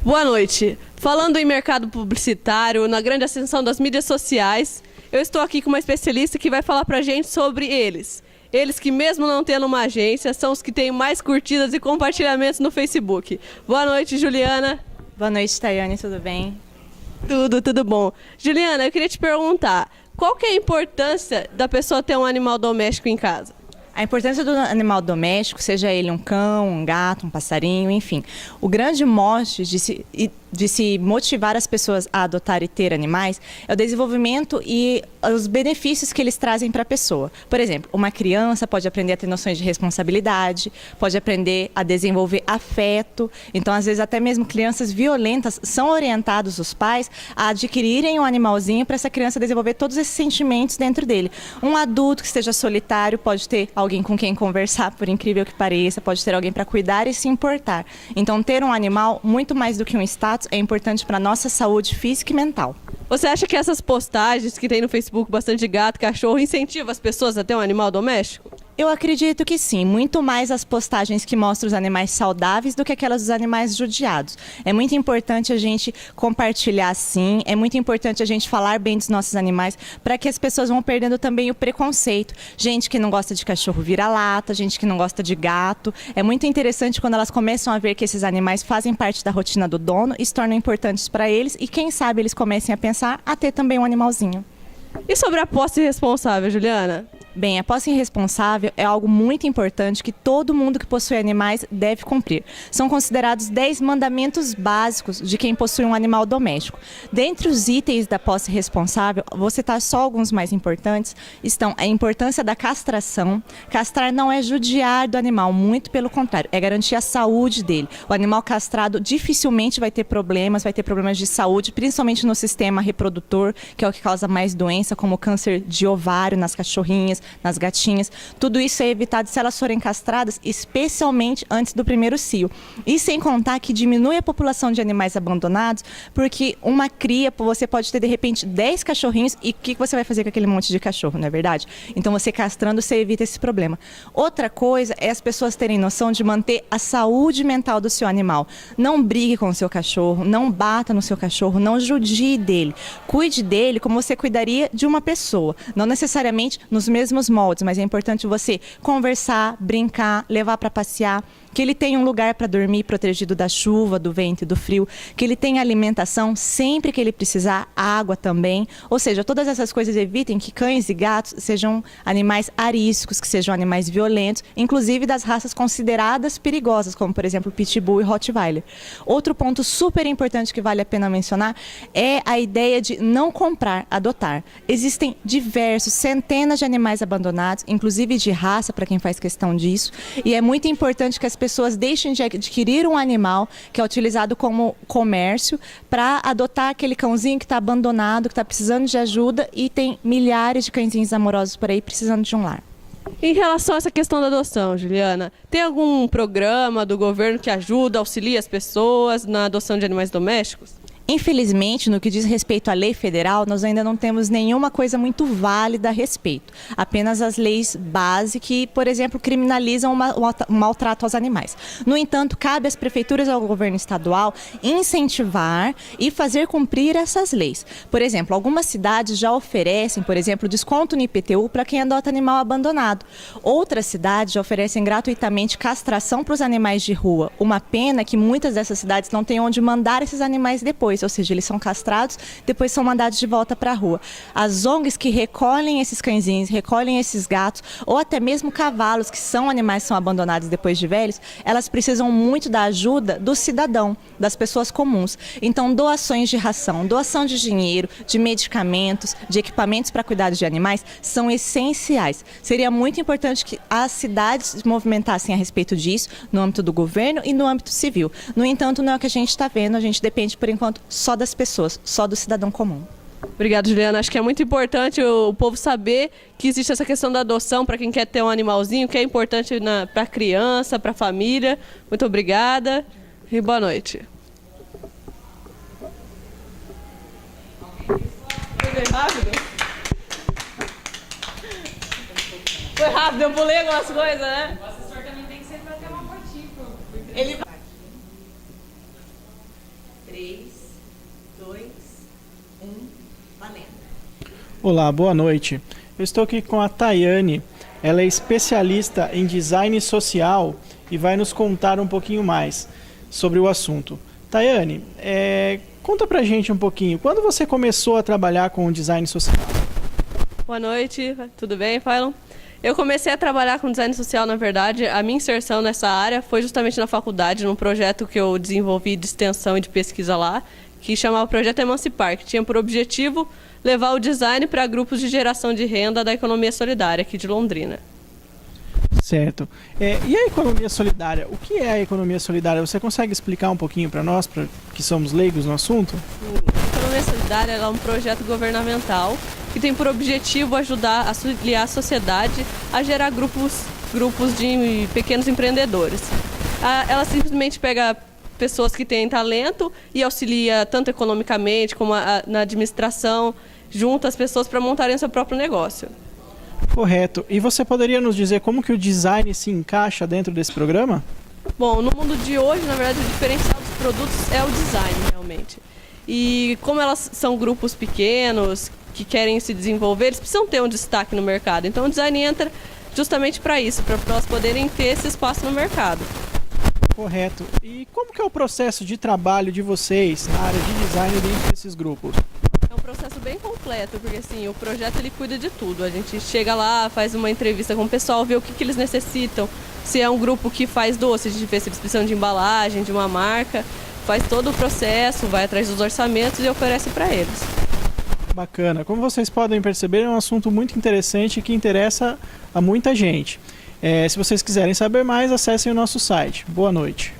Boa noite. Falando em mercado publicitário, na grande ascensão das mídias sociais, eu estou aqui com uma especialista que vai falar pra gente sobre eles. Eles que, mesmo não tendo uma agência, são os que têm mais curtidas e compartilhamentos no Facebook. Boa noite, Juliana. Boa noite, Tayane, tudo bem? Tudo bom. Juliana, eu queria te perguntar, qual que é a importância da pessoa ter um animal doméstico em casa? A importância do animal doméstico, seja ele um cão, um gato, um passarinho, enfim. O grande mote de se motivar as pessoas a adotar e ter animais é o desenvolvimento e os benefícios que eles trazem para a pessoa. Por exemplo, uma criança pode aprender a ter noções de responsabilidade, pode aprender a desenvolver afeto. Então, às vezes, até mesmo crianças violentas são orientados os pais a adquirirem um animalzinho para essa criança desenvolver todos esses sentimentos dentro dele. Um adulto que esteja solitário pode ter alguém com quem conversar, por incrível que pareça, pode ter alguém para cuidar e se importar. Então, ter um animal, muito mais do que um status, é importante para a nossa saúde física e mental. Você acha que essas postagens que tem no Facebook, bastante gato, cachorro, incentivam as pessoas a ter um animal doméstico? Eu acredito que sim, muito mais as postagens que mostram os animais saudáveis do que aquelas dos animais judiados. É muito importante a gente compartilhar sim, é muito importante a gente falar bem dos nossos animais para que as pessoas vão perdendo também o preconceito. Gente que não gosta de cachorro vira-lata, gente que não gosta de gato. É muito interessante quando elas começam a ver que esses animais fazem parte da rotina do dono e se tornam importantes para eles e quem sabe eles comecem a pensar a ter também um animalzinho. E sobre a posse responsável, Juliana? Bem, a posse responsável é algo muito importante que todo mundo que possui animais deve cumprir. São considerados 10 mandamentos básicos de quem possui um animal doméstico. Dentre os itens da posse responsável, vou citar só alguns mais importantes, estão a importância da castração. Castrar não é judiar do animal, muito pelo contrário, é garantir a saúde dele. O animal castrado dificilmente vai ter problemas de saúde, principalmente no sistema reprodutor, que é o que causa mais doença, como câncer de ovário nas cachorrinhas, nas gatinhas. Tudo isso é evitado se elas forem castradas, especialmente antes do primeiro cio. E sem contar que diminui a população de animais abandonados, porque uma cria, você pode ter de repente 10 cachorrinhos e o que você vai fazer com aquele monte de cachorro, não é verdade? Então você castrando, você evita esse problema. Outra coisa é as pessoas terem noção de manter a saúde mental do seu animal. Não brigue com o seu cachorro, não bata no seu cachorro, não judie dele. Cuide dele como você cuidaria de uma pessoa, não necessariamente nos mesmos moldes, mas é importante você conversar, brincar, levar para passear, que ele tenha um lugar para dormir protegido da chuva, do vento e do frio, que ele tenha alimentação sempre que ele precisar, água também. Ou seja, todas essas coisas evitem que cães e gatos sejam animais ariscos, que sejam animais violentos, inclusive das raças consideradas perigosas, como por exemplo Pitbull e Rottweiler. Outro ponto super importante que vale a pena mencionar é a ideia de não comprar, adotar. Existem diversos, centenas de animais abandonados, inclusive de raça, para quem faz questão disso, e é muito importante que as pessoas deixem de adquirir um animal que é utilizado como comércio para adotar aquele cãozinho que está abandonado, que está precisando de ajuda e tem milhares de cãezinhos amorosos por aí precisando de um lar. Em relação a essa questão da adoção, Juliana, tem algum programa do governo que ajuda, auxilia as pessoas na adoção de animais domésticos? Infelizmente, no que diz respeito à lei federal, nós ainda não temos nenhuma coisa muito válida a respeito. Apenas as leis base que, por exemplo, criminalizam o maltrato aos animais. No entanto, cabe às prefeituras e ao governo estadual incentivar e fazer cumprir essas leis. Por exemplo, algumas cidades já oferecem, por exemplo, desconto no IPTU para quem adota animal abandonado. Outras cidades já oferecem gratuitamente castração para os animais de rua. Uma pena que muitas dessas cidades não têm onde mandar esses animais depois. Ou seja, eles são castrados, depois são mandados de volta para a rua. As ONGs que recolhem esses cãezinhos, recolhem esses gatos, ou até mesmo cavalos, que são animais que são abandonados depois de velhos, elas precisam muito da ajuda do cidadão, das pessoas comuns. Então, doações de ração, doação de dinheiro, de medicamentos, de equipamentos para cuidar de animais, são essenciais. Seria muito importante que as cidades se movimentassem a respeito disso, no âmbito do governo e no âmbito civil. No entanto, não é o que a gente está vendo, a gente depende, por enquanto, só das pessoas, só do cidadão comum. Obrigada, Juliana. Acho que é muito importante o povo saber que existe essa questão da adoção para quem quer ter um animalzinho, que é importante para a criança, para a família. Muito obrigada e boa noite. Foi bem rápido? Foi rápido, eu pulei algumas coisas, né? O assessor também tem que ser para ter uma motivo. Ele 3, 2, 1, valendo. Olá, boa noite. Eu estou aqui com a Tayane. Ela é especialista em design social e vai nos contar um pouquinho mais sobre o assunto. Tayane, conta pra gente um pouquinho, quando você começou a trabalhar com o design social? Boa noite, tudo bem, Failon? Eu comecei a trabalhar com design social, na verdade, a minha inserção nessa área foi justamente na faculdade, num projeto que eu desenvolvi de extensão e de pesquisa lá, que chamava Projeto Emancipar, que tinha por objetivo levar o design para grupos de geração de renda da economia solidária aqui de Londrina. Certo. E a economia solidária? O que é a economia solidária? Você consegue explicar um pouquinho para nós, que somos leigos no assunto? A economia solidária é um projeto governamental que tem por objetivo ajudar a auxiliar a sociedade a gerar grupos de pequenos empreendedores. Ela simplesmente pega pessoas que têm talento e auxilia tanto economicamente como na administração, junta as pessoas para montarem seu próprio negócio. Correto. E você poderia nos dizer como que o design se encaixa dentro desse programa? Bom, no mundo de hoje, na verdade, o diferencial dos produtos é o design, realmente. E como elas são grupos pequenos, que querem se desenvolver, eles precisam ter um destaque no mercado. Então o design entra justamente para isso, para elas poderem ter esse espaço no mercado. Correto. E como que é o processo de trabalho de vocês na área de design dentro desses grupos? É um processo bem completo, porque assim, o projeto ele cuida de tudo. A gente chega lá, faz uma entrevista com o pessoal, vê o que eles necessitam. Se é um grupo que faz doce, a gente vê se eles precisam de embalagem, de uma marca, faz todo o processo, vai atrás dos orçamentos e oferece para eles. Bacana. Como vocês podem perceber, é um assunto muito interessante que interessa a muita gente. Se vocês quiserem saber mais, acessem o nosso site. Boa noite.